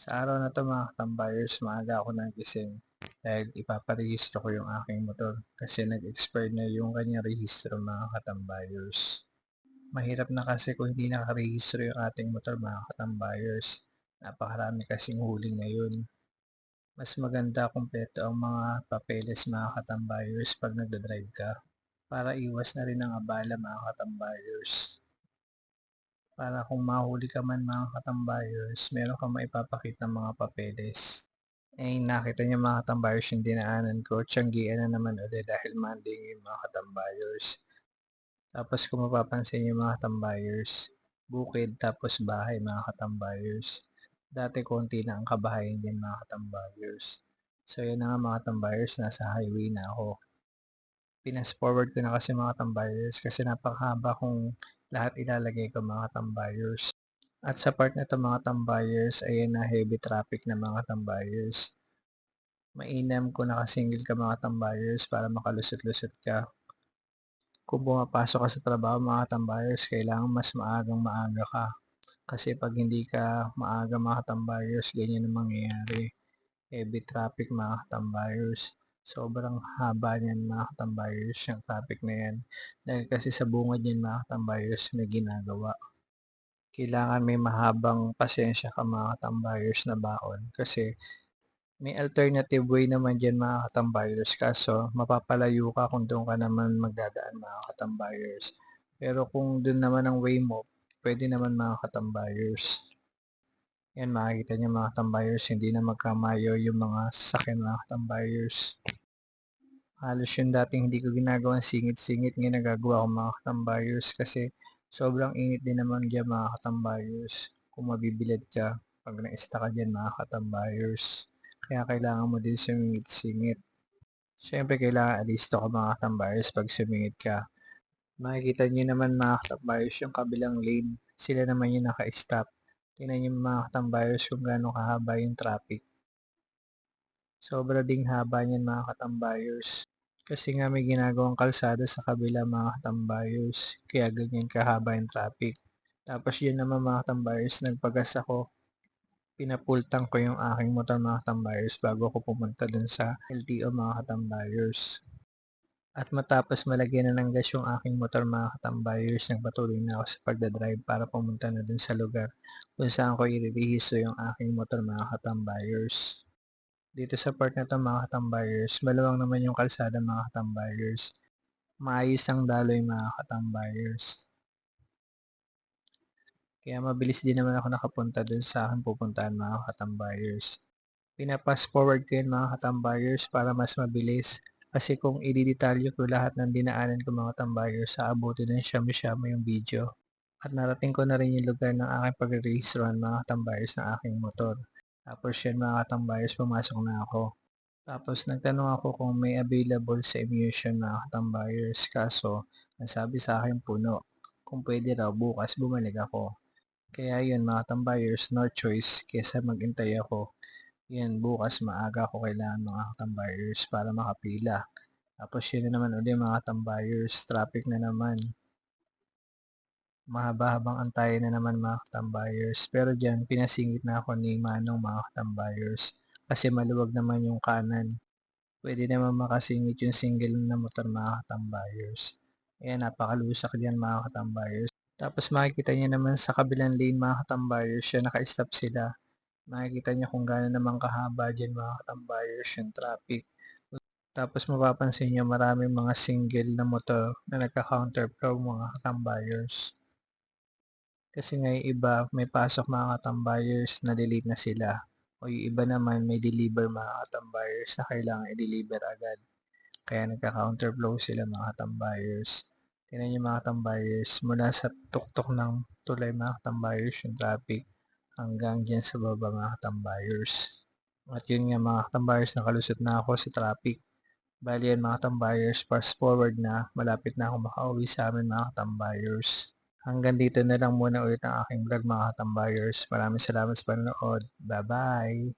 Sa araw na 'to mga katambayers, maaga ako nagising dahil ipaparehistro ko yung aking motor kasi nag-expire na yung kanyang rehistro mga katambayers. Mahirap na kasi kung hindi nakarehistro yung ating motor mga katambayers. Napakarami kasing huli ngayon. Mas maganda kumpleto ang mga papeles mga katambayers pag nagdadrive ka para iwas na rin ang abala mga katambayers. Para kung mahuli ka man mga katambayers, meron kang maipapakitang mga papeles. Eh, nakita niyo mga katambayers yung dinaanan ko, tiyanggian na naman ulit dahil Monday ngayon mga katambayers. Tapos kung mapapansin niyo mga katambayers, bukid tapos bahay mga katambayers. Dati konti na ang kabahayan din mga katambayers. So yun na nga mga katambayers, nasa highway na ako. Pinas-forward ko na kasi mga katambayers kasi napakahaba kung lahat ilalagay ko mga katambayers. At sa part na to mga tambayers, ayan na heavy traffic na mga tambayers. Mainam kung naka-single ka mga tambayers para makalusot-lusot ka. Kung pumapasok ka sa trabaho mga tambayers, kailangan mas maagang-maaga ka. Kasi pag hindi ka maaga mga tambayers, ganyan ang mangyayari. Heavy traffic mga tambayers. Sobrang haba niyan mga tambayers, yung traffic na yan. Dahil kasi sa bungad yan mga tambayers may ginagawa. Kailangan may mahabang pasensya ka mga tambayers na baon kasi may alternative way naman diyan mga katambayers, kaso mapapalayo ka kung doon ka naman magdadaan mga katambayers. Pero kung doon naman ang way mo, pwede naman mga katambayers. Yan makikita niyo mga katambayers, hindi na magkamayo yung mga sasakyan mga katambayers. Halos yung dating hindi ko ginagawang singit-singit ngayon nagagawa ko mga katambayers kasi sobrang init din naman diyan mga katambayers. Kung mabibilad ka, pag na-stuck ka diyan mga katambayers. Kaya kailangan mo din sumingit-singit. Siyempre kailangan alisto ka mga katambayers pag sumingit ka. Makikita niyo naman mga katambayers yung kabilang lane. Sila naman yung naka-stop. Tingnan niyo mga katambayers kung gaano kahaba yung traffic. Sobra ding haba niyan mga katambayers. Kasi nga may ginagawang kalsada sa kabila mga katambayers. Kaya ganyan kahaba yung traffic. Tapos yun naman mga katambayers, nagpagas ako. Pinapultang ko yung aking motor mga katambayers bago ako pumunta dun sa LTO mga katambayers. At matapos malagyan na ng gas yung aking motor mga katambayers, nagpatuloy na ako sa pagdadrive para pumunta na dun sa lugar kung saan ko irerehistro yung aking motor mga katambayers. Dito sa part na to mga katambayers, maluwang naman yung kalsada mga katambayers. Maayos ang daloy mga katambayers. Kaya mabilis din naman ako nakapunta dun sa aking pupuntahan mga katambayers. Pina-fast forward ko yun mga katambayers para mas mabilis. Kasi kung ididetalye ko lahat ng dinaanan ko mga tambayers, aabutin ng siyami-siyami yung video. At narating ko na rin yung lugar ng aking pagre-rehistrohan mga katambayers ng aking motor. Tapos yun mga katambayers, pumasok na ako. Tapos nagtanong ako kung may available sa Immersion mga katambayers. Kaso, nasabi sa akin puno. Kung pwede raw bukas bumalik ako. Kaya yun mga katambayers, no choice kesa magintay ako. Yan, bukas maaga ako kailangan mga katambayers para makapila. Tapos yun na naman uli mga katambayers, traffic na naman. Mahaba-habang antayin na naman mga katambayers. Pero dyan, pinasingit na ako ni Manong mga katambayers. Kasi maluwag naman yung kanan. Pwede naman makasingit yung single na motor mga katambayers. Ayan, napakalusak dyan mga katambayers. Tapos makikita niyo naman sa kabilang lane mga katambayers, siya naka-stop sila. Makikita niyo kung gaano naman kahaba dyan mga katambayers yung traffic. Tapos mapapansin niyo maraming mga single na motor na nagka-counterflow mga katambayers. Kasi nga yung iba may pasok mga katambayers na delete na sila. O yung iba naman may deliver mga katambayers na kailangan i-deliver agad. Kaya nagka-counterflow sila mga katambayers. Tingnan niyo mga katambayers, mula sa tuktok ng tulay mga katambayers yung traffic hanggang dyan sa baba mga katambayers. At yun nga mga katambayers, nakalusot na ako sa traffic. Bali yan mga katambayers, fast forward na, malapit na ako makauwi sa amin mga katambayers. Hanggang dito na lang muna ulit ang aking vlog mga katambayers. Maraming salamat sa panonood. Bye bye!